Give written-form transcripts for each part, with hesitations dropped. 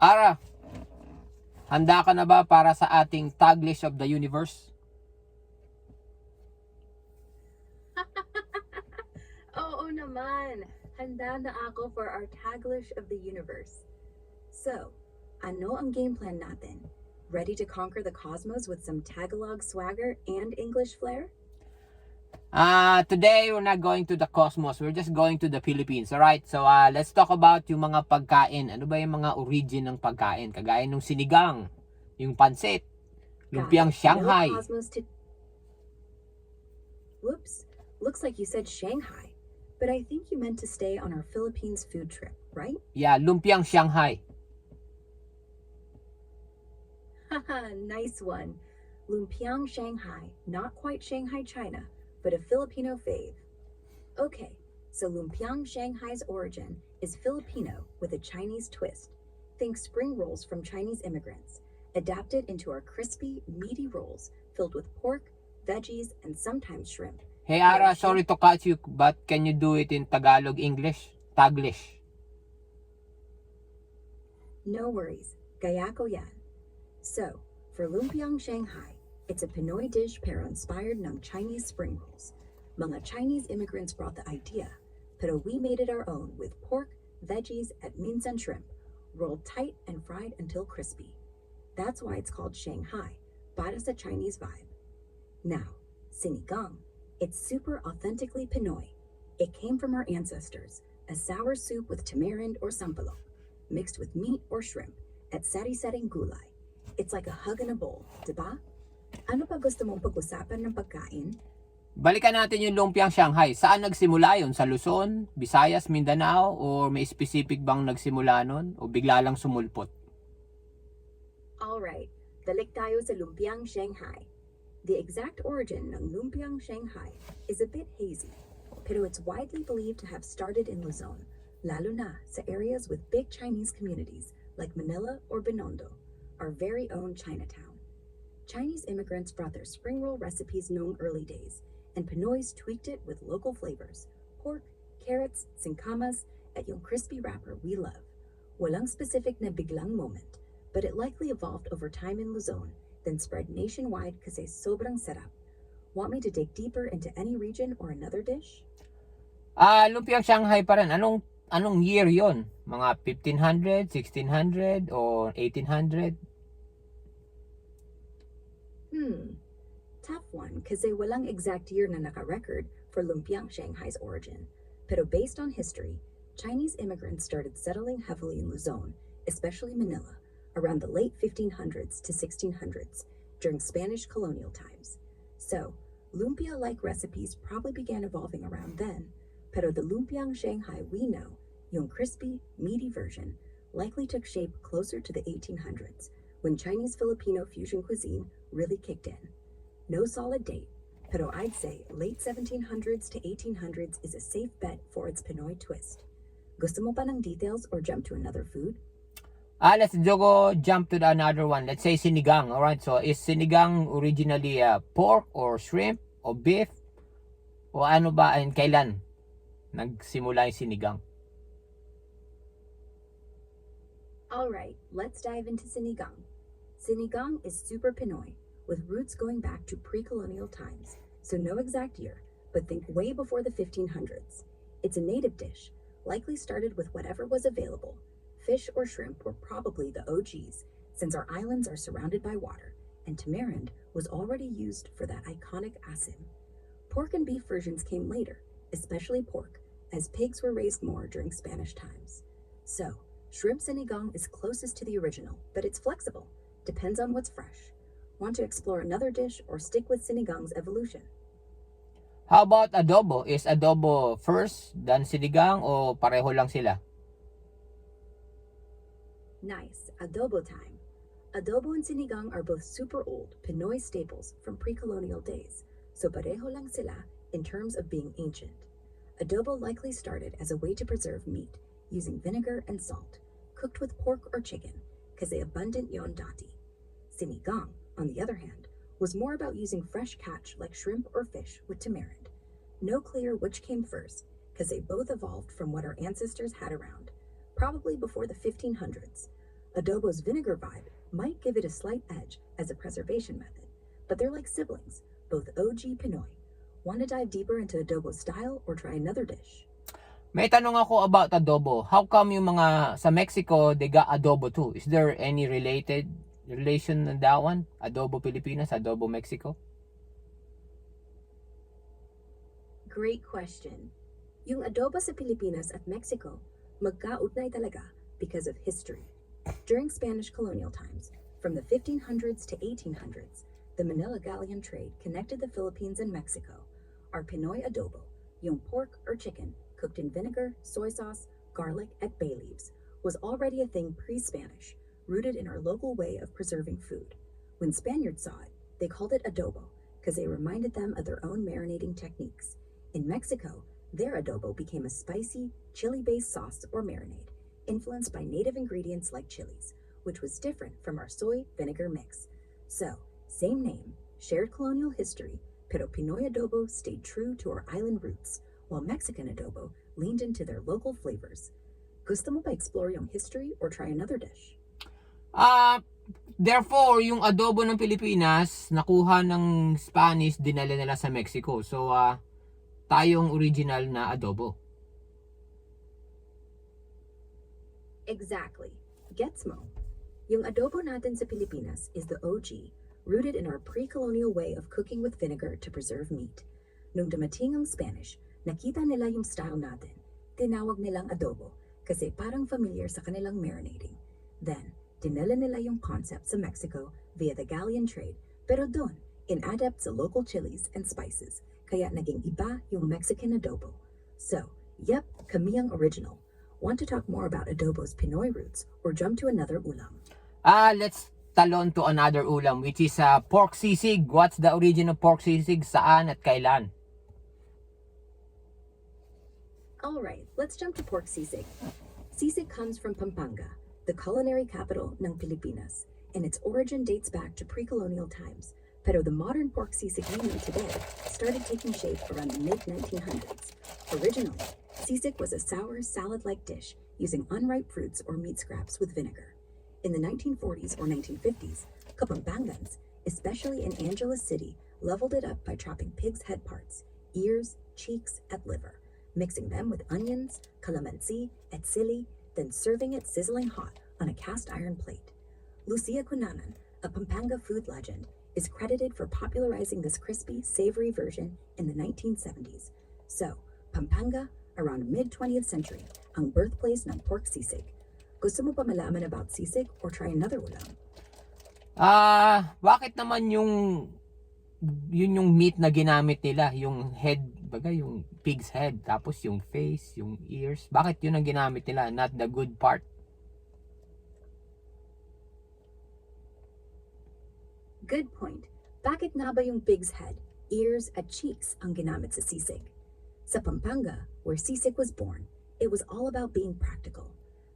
Ara, handa ka na ba para sa ating Taglish of the Universe? Oo naman. Handa na ako for our Taglish of the Universe. So, ano ang game plan natin? Ready to conquer the cosmos with some Tagalog swagger and English flair? Today we're not going to the cosmos. We're just going to the Philippines. Alright? So, let's talk about yung mga pagkain. Ano ba yung mga origin ng pagkain? Kagaya nung sinigang, yung pansit, lumpiang Got it. Shanghai. No cosmos to. Whoops. Looks like you said Shanghai. But I think you meant to stay on our Philippines food trip, right? Yeah, lumpiang Shanghai. Haha, nice one. Lumpiang Shanghai, not quite Shanghai, China, but a Filipino fave. Okay, so Lumpiang Shanghai's origin is Filipino with a Chinese twist. Think spring rolls from Chinese immigrants, adapted into our crispy, meaty rolls filled with pork, veggies, and sometimes shrimp. Hey Ara, sorry to cut you, but can you do it in Tagalog English? Taglish. No worries, gaya ko yan. So, for Lumpiang Shanghai, it's a Pinoy dish pero inspired ng Chinese spring rolls. Mga Chinese immigrants brought the idea, pero we made it our own with pork, veggies, and minsan shrimp, rolled tight and fried until crispy. That's why it's called Shanghai, para sa Chinese vibe. Now, sinigang, it's super authentically Pinoy. It came from our ancestors, a sour soup with tamarind or sampalok, mixed with meat or shrimp, at sari-saring gulay. It's like a hug in a bowl, diba? Ano pa gusto mong pag-usapan ng pagkain? Balikan natin yung lumpiang Shanghai. Saan nagsimula yun? Sa Luzon, Visayas, Mindanao? Or may specific bang nagsimula nun? O bigla lang sumulpot? Alright, balik tayo sa Lumpiang Shanghai. The exact origin ng Lumpiang Shanghai is a bit hazy, pero it's widely believed to have started in Luzon, lalo na sa areas with big Chinese communities like Manila or Binondo, our very own Chinatown. Chinese immigrants brought their spring roll recipes noong early days, and Pinoys tweaked it with local flavors, pork, carrots, singkamas, at yung crispy wrapper we love. Walang specific na biglang moment, but it likely evolved over time in Luzon, then spread nationwide kasi sobrang sarap. Want me to dig deeper into any region or another dish? Lumpiang Shanghai pa rin. Anong year yon? Mga 1500, 1600, o 1800? Tough one, kasi walang exact year na naka-record for Lumpiang Shanghai's origin. Pero based on history, Chinese immigrants started settling heavily in Luzon, especially Manila, around the late 1500s to 1600s, during Spanish colonial times. So, lumpia-like recipes probably began evolving around then, pero the Lumpiang Shanghai we know, yung crispy, meaty version, likely took shape closer to the 1800s, when Chinese-Filipino fusion cuisine really kicked in. No solid date, pero I'd say late 1700s to 1800s is a safe bet for its Pinoy twist. Gusto mo pa ng details or jump to another food? Let's go jump to the another one. Let's say sinigang. Alright, so is sinigang originally pork or shrimp or beef? O ano ba, and kailan nagsimula yung sinigang? Alright, let's dive into sinigang. Sinigang is super Pinoy, with roots going back to pre-colonial times, so no exact year, but think way before the 1500s. It's a native dish, likely started with whatever was available. Fish or shrimp were probably the OGs, since our islands are surrounded by water, and tamarind was already used for that iconic asim. Pork and beef versions came later, especially pork, as pigs were raised more during Spanish times. So, shrimp sinigang is closest to the original, but it's flexible. Depends on what's fresh. Want to explore another dish or stick with sinigang's evolution? How about adobo? Is adobo first than sinigang o pareho lang sila? Nice, adobo time. Adobo and sinigang are both super old Pinoy staples from pre-colonial days, so pareho lang sila in terms of being ancient. Adobo likely started as a way to preserve meat, using vinegar and salt, cooked with pork or chicken, kasi abundant yon dati. Sinigang, on the other hand, was more about using fresh catch like shrimp or fish with tamarind. No clear which came first, because they both evolved from what our ancestors had around, probably before the 1500s. Adobo's vinegar vibe might give it a slight edge as a preservation method, but they're like siblings, both OG Pinoy. Want to dive deeper into adobo style or try another dish? May tanong ako about adobo. How come yung mga sa Mexico, they got adobo too? Is there any relation na that one? Adobo Pilipinas, adobo Mexico? Great question. Yung adobo sa Pilipinas at Mexico, magkaugnay talaga because of history. During Spanish colonial times, from the 1500s to 1800s, the Manila Galleon trade connected the Philippines and Mexico. Our Pinoy adobo, yung pork or chicken cooked in vinegar, soy sauce, garlic, and bay leaves, was already a thing pre-Spanish, rooted in our local way of preserving food. When Spaniards saw it, they called it adobo because they reminded them of their own marinating techniques. In Mexico, their adobo became a spicy, chili-based sauce or marinade, influenced by native ingredients like chilies, which was different from our soy vinegar mix. So, same name, shared colonial history, pero Pinoy adobo stayed true to our island roots, while Mexican adobo leaned into their local flavors. Gusto mo ba explore yung history or try another dish? Therefore, yung adobo ng Pilipinas, nakuha ng Spanish, dinala nila sa Mexico. So, tayong original na adobo. Exactly. Gets mo. Yung adobo natin sa Pilipinas is the OG, rooted in our pre-colonial way of cooking with vinegar to preserve meat. Nung dumating ang Spanish, nakita nila yung style natin. Tinawag nilang adobo kasi parang familiar sa kanilang marinating. Then, dinala nila yung concept sa Mexico via the galleon trade, pero doon, inadept sa local chilies and spices, kaya naging iba yung Mexican adobo. So, yep, kami ang original. Want to talk more about adobo's Pinoy roots or jump to another ulam? Let's talon to another ulam, which is pork sisig. What's the origin of pork sisig? Saan at kailan? Alright, let's jump to pork sisig. Sisig comes from Pampanga, the culinary capital ng Pilipinas, and its origin dates back to pre-colonial times. Pero the modern pork sisig we know today started taking shape around the mid-1900s. Originally, sisig was a sour, salad-like dish using unripe fruits or meat scraps with vinegar. In the 1940s or 1950s, Kapampangans, especially in Angeles City, leveled it up by chopping pig's head parts, ears, cheeks, and liver, mixing them with onions, calamansi, and sili, then serving it sizzling hot on a cast iron plate. Lucia Cunanan, a Pampanga food legend, is credited for popularizing this crispy, savory version in the 1970s. So, Pampanga, around mid-20th century, ang birthplace ng pork sisig. Gusto mo pa malaman about sisig or try another ulam? Bakit naman yun yung meat na ginamit nila, yung head, yung pig's head, tapos yung face, yung ears, bakit yun ang ginamit nila, not the good part? Good point. Bakit nga ba yung pig's head, ears, at cheeks ang ginamit sa sisig? Sa Pampanga, where sisig was born, it was all about being practical.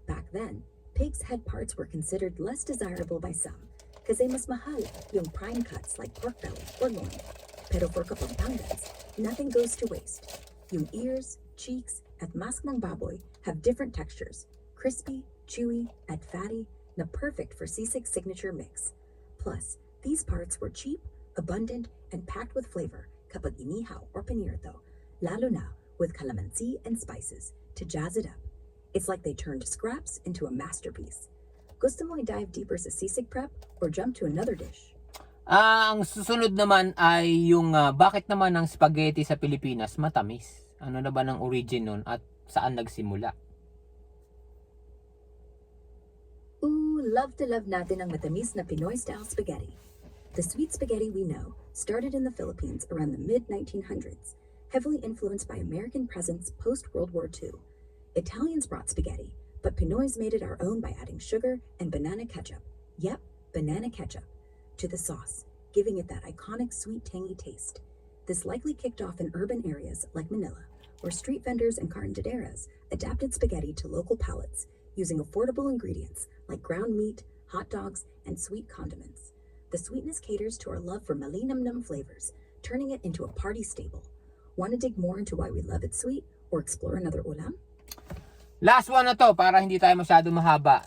Back then, pig's head parts were considered less desirable by some kasi mas mahal yung prime cuts like pork belly or loin. Pero for Kapampangans, nothing goes to waste. Yung ears, cheeks, at mask ng baboy have different textures, crispy, chewy, at fatty, na perfect for sisig signature mix. Plus, these parts were cheap, abundant, and packed with flavor kapag inihaw or pinirto, lalo na with calamansi and spices to jazz it up. It's like they turned scraps into a masterpiece. Gusto mo i-dive deeper sa sisig prep or jump to another dish? Ang susunod naman ay yung bakit naman ang spaghetti sa Pilipinas matamis? Ano na ba ng origin nun at saan nagsimula? Ooh, love to love natin ang matamis na Pinoy-style spaghetti. The sweet spaghetti we know started in the Philippines around the mid-1900s, heavily influenced by American presence post-World War II. Italians brought spaghetti, but Pinoys made it our own by adding sugar and banana ketchup. Yep, banana ketchup to the sauce, giving it that iconic sweet tangy taste. This likely kicked off in urban areas like Manila, where street vendors and carnicerías adapted spaghetti to local palates, using affordable ingredients like ground meat, hot dogs, and sweet condiments. The sweetness caters to our love for malinamnam flavors, turning it into a party staple. Want to dig more into why we love it sweet or explore another ulam? Last one na to para hindi tayo masyado mahaba.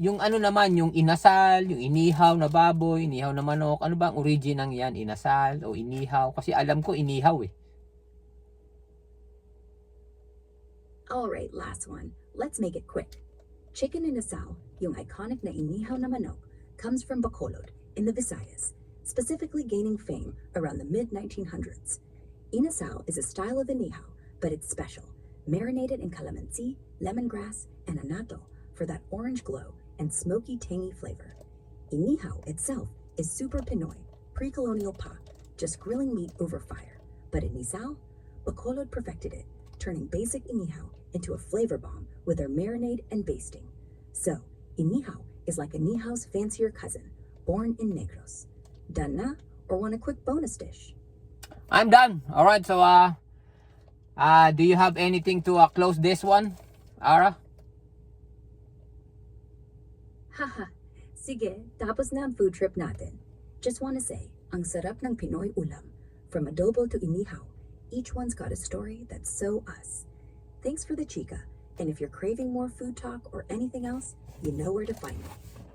yung ano naman, yung inasal, yung inihaw na baboy, inihaw na manok, ano ba ang origin ng yan? Inasal o inihaw? Kasi alam ko inihaw eh. Alright, last one. Let's make it quick. Chicken inasal, yung iconic na inihaw na manok, comes from Bacolod in the Visayas, specifically gaining fame around the mid-1900s. Inasal is a style of inihaw, but it's special, marinated in calamansi, lemongrass, and annatto for that orange glow and smoky, tangy flavor. Inihaw itself is super Pinoy, pre-colonial pa, just grilling meat over fire. But inasal, Bacolod perfected it, turning basic inihaw into a flavor bomb with their marinade and basting. So, inihaw is like inihao's fancier cousin, born in Negros. Done na, or want a quick bonus dish? I'm done. Alright, so do you have anything to close this one, Ara? Haha, sige, tapos na ang food trip natin. Just wanna say, ang sarap ng Pinoy ulam. From adobo to inihaw, each one's got a story that's so us. Thanks for the chika, and if you're craving more food talk or anything else, you know where to find me.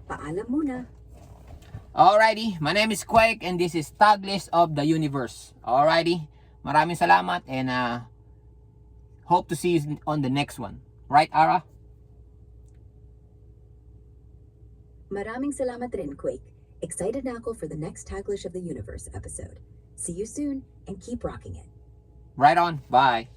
Paalam muna! Alrighty, my name is Quake and this is Taglist of the Universe. Alrighty, maraming salamat and hope to see you on the next one. Right, Ara? Maraming salamat rin, Quake. Excited na ako for the next Taglish of the Universe episode. See you soon, and keep rocking it. Right on. Bye.